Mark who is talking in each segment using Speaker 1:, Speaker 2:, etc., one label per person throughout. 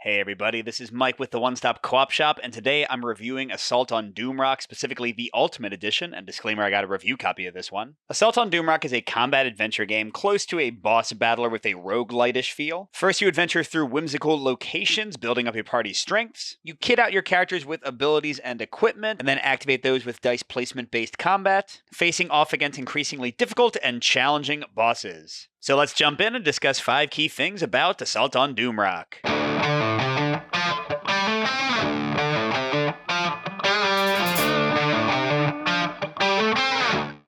Speaker 1: Hey everybody, this is Mike with the One Stop Co-op Shop, and today I'm reviewing Assault on Doomrock, specifically the Ultimate Edition, and disclaimer, I got a review copy of this one. Assault on Doomrock is a combat adventure game close to a boss battler with a roguelite-ish feel. First, you adventure through whimsical locations, building up your party's strengths. You kit out your characters with abilities and equipment, and then activate those with dice placement-based combat, facing off against increasingly difficult and challenging bosses. So let's jump in and discuss 5 key things about Assault on Doomrock.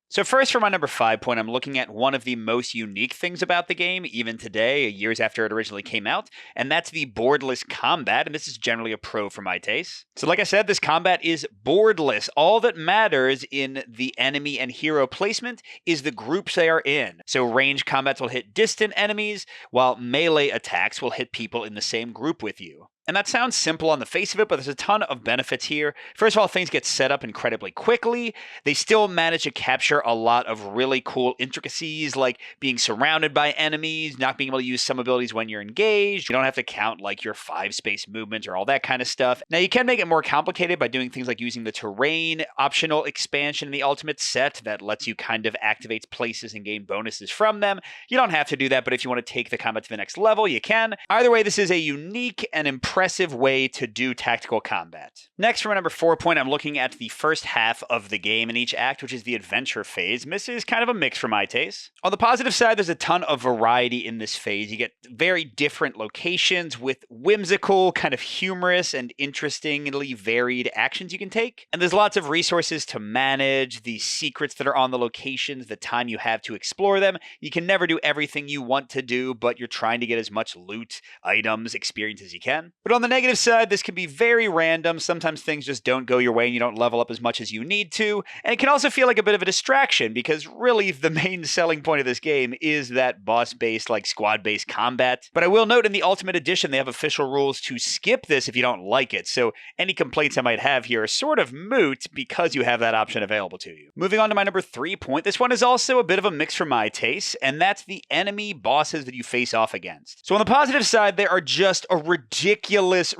Speaker 1: So first, for my number 5 point, I'm looking at one of the most unique things about the game, even today, years after it originally came out, and that's the boardless combat, and this is generally a pro for my taste. So like I said, this combat is boardless. All that matters in the enemy and hero placement is the groups they are in. So ranged combats will hit distant enemies, while melee attacks will hit people in the same group with you. And that sounds simple on the face of it, but there's a ton of benefits here. First of all, things get set up incredibly quickly. They still manage to capture a lot of really cool intricacies, like being surrounded by enemies, not being able to use some abilities when you're engaged. You don't have to count like your 5-space movement or all that kind of stuff. Now, you can make it more complicated by doing things like using the terrain optional expansion in the Ultimate set that lets you kind of activate places and gain bonuses from them. You don't have to do that, but if you want to take the combat to the next level, you can. Either way, this is a unique and impressive way to do tactical combat. Next, for my number 4 point, I'm looking at the first half of the game in each act, which is the adventure phase. And this is kind of a mix for my taste. On the positive side, there's a ton of variety in this phase. You get very different locations with whimsical, kind of humorous, and interestingly varied actions you can take. And there's lots of resources to manage, the secrets that are on the locations, the time you have to explore them. You can never do everything you want to do, but you're trying to get as much loot, items, experience as you can. But on the negative side, this can be very random. Sometimes things just don't go your way and you don't level up as much as you need to. And it can also feel like a bit of a distraction because really the main selling point of this game is that boss-based, like squad-based combat. But I will note in the Ultimate Edition, they have official rules to skip this if you don't like it. So any complaints I might have here are sort of moot because you have that option available to you. Moving on to my number 3 point, this one is also a bit of a mix for my taste, and that's the enemy bosses that you face off against. So on the positive side, there are just a ridiculous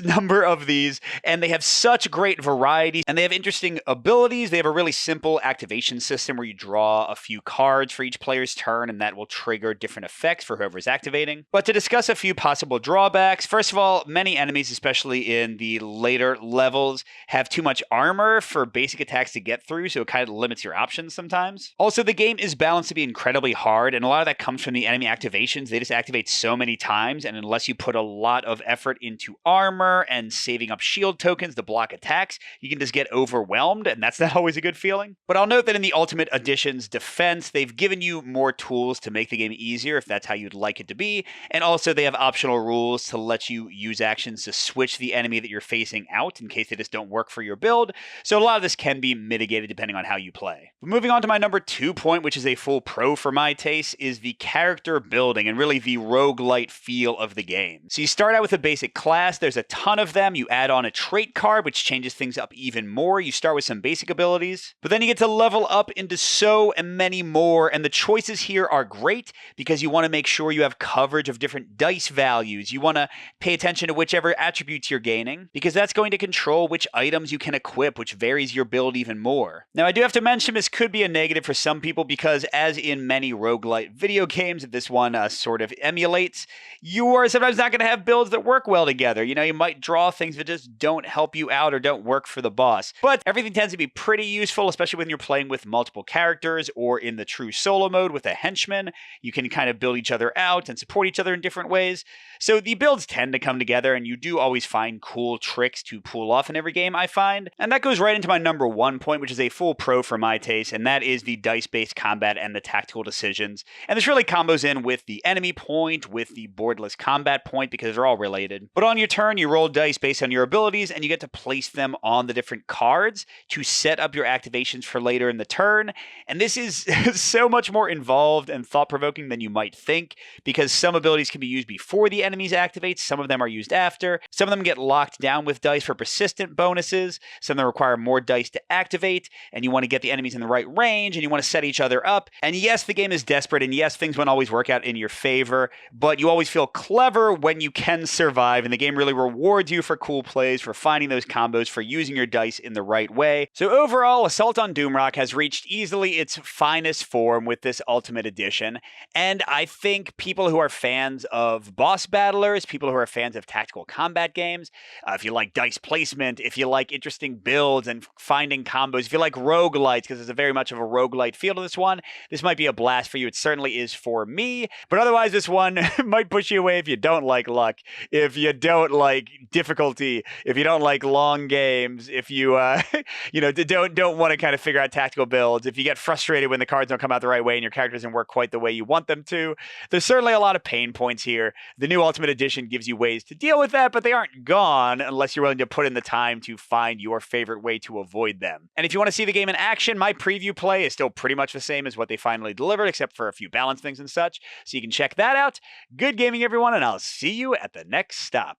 Speaker 1: number of these, and they have such great variety, and they have interesting abilities. They have a really simple activation system where you draw a few cards for each player's turn, and that will trigger different effects for whoever's activating. But to discuss a few possible drawbacks, first of all, many enemies, especially in the later levels, have too much armor for basic attacks to get through, so it kind of limits your options sometimes. Also, the game is balanced to be incredibly hard, and a lot of that comes from the enemy activations. They just activate so many times, and unless you put a lot of effort into armor and saving up shield tokens to block attacks, you can just get overwhelmed, and that's not always a good feeling. But I'll note that in the Ultimate Edition's defense, they've given you more tools to make the game easier if that's how you'd like it to be, and also they have optional rules to let you use actions to switch the enemy that you're facing out in case they just don't work for your build, so a lot of this can be mitigated depending on how you play. But moving on to my number 2 point, which is a full pro for my taste, is the character building and really the roguelite feel of the game. So you start out with a basic class, there's a ton of them. You add on a trait card, which changes things up even more. You start with some basic abilities, but then you get to level up into so many more, and the choices here are great because you want to make sure you have coverage of different dice values. You want to pay attention to whichever attributes you're gaining, because that's going to control which items you can equip, which varies your build even more. Now, I do have to mention this could be a negative for some people because, as in many roguelite video games, this one sort of emulates, you are sometimes not going to have builds that work well together. You know, you might draw things that just don't help you out or don't work for the boss. But everything tends to be pretty useful, especially when you're playing with multiple characters or in the true solo mode with a henchman. You can kind of build each other out and support each other in different ways. So the builds tend to come together, and you do always find cool tricks to pull off in every game, I find. And that goes right into my number 1 point, which is a full pro for my taste, and that is the dice-based combat and the tactical decisions. And this really combos in with the enemy point, with the boardless combat point, because they're all related. But on your turn, you roll dice based on your abilities, and you get to place them on the different cards to set up your activations for later in the turn. And this is so much more involved and thought-provoking than you might think, because some abilities can be used before the enemies activate, some of them are used after, some of them get locked down with dice for persistent bonuses, some of them require more dice to activate, and you want to get the enemies in the right range, and you want to set each other up. And yes, the game is desperate, and yes, things won't always work out in your favor, but you always feel clever when you can can survive, and the game really rewards you for cool plays, for finding those combos, for using your dice in the right way. So overall, Assault on Doomrock has reached easily its finest form with this Ultimate Edition, and I think people who are fans of boss battlers, people who are fans of tactical combat games, if you like dice placement, if you like interesting builds and finding combos, if you like roguelites, because there's a very much of a roguelite feel to this one, this might be a blast for you. It certainly is for me, but otherwise this one might push you away if you don't like luck, if you don't like difficulty, if you don't like long games, if you don't want to kind of figure out tactical builds, if you get frustrated when the cards don't come out the right way and your character doesn't work quite the way you want them to. There's certainly a lot of pain points here. The new Ultimate Edition gives you ways to deal with that, but they aren't gone unless you're willing to put in the time to find your favorite way to avoid them. And if you want to see the game in action, my preview play is still pretty much the same as what they finally delivered, except for a few balance things and such. So you can check that out. Good gaming, everyone, and I'll see you at the next stop.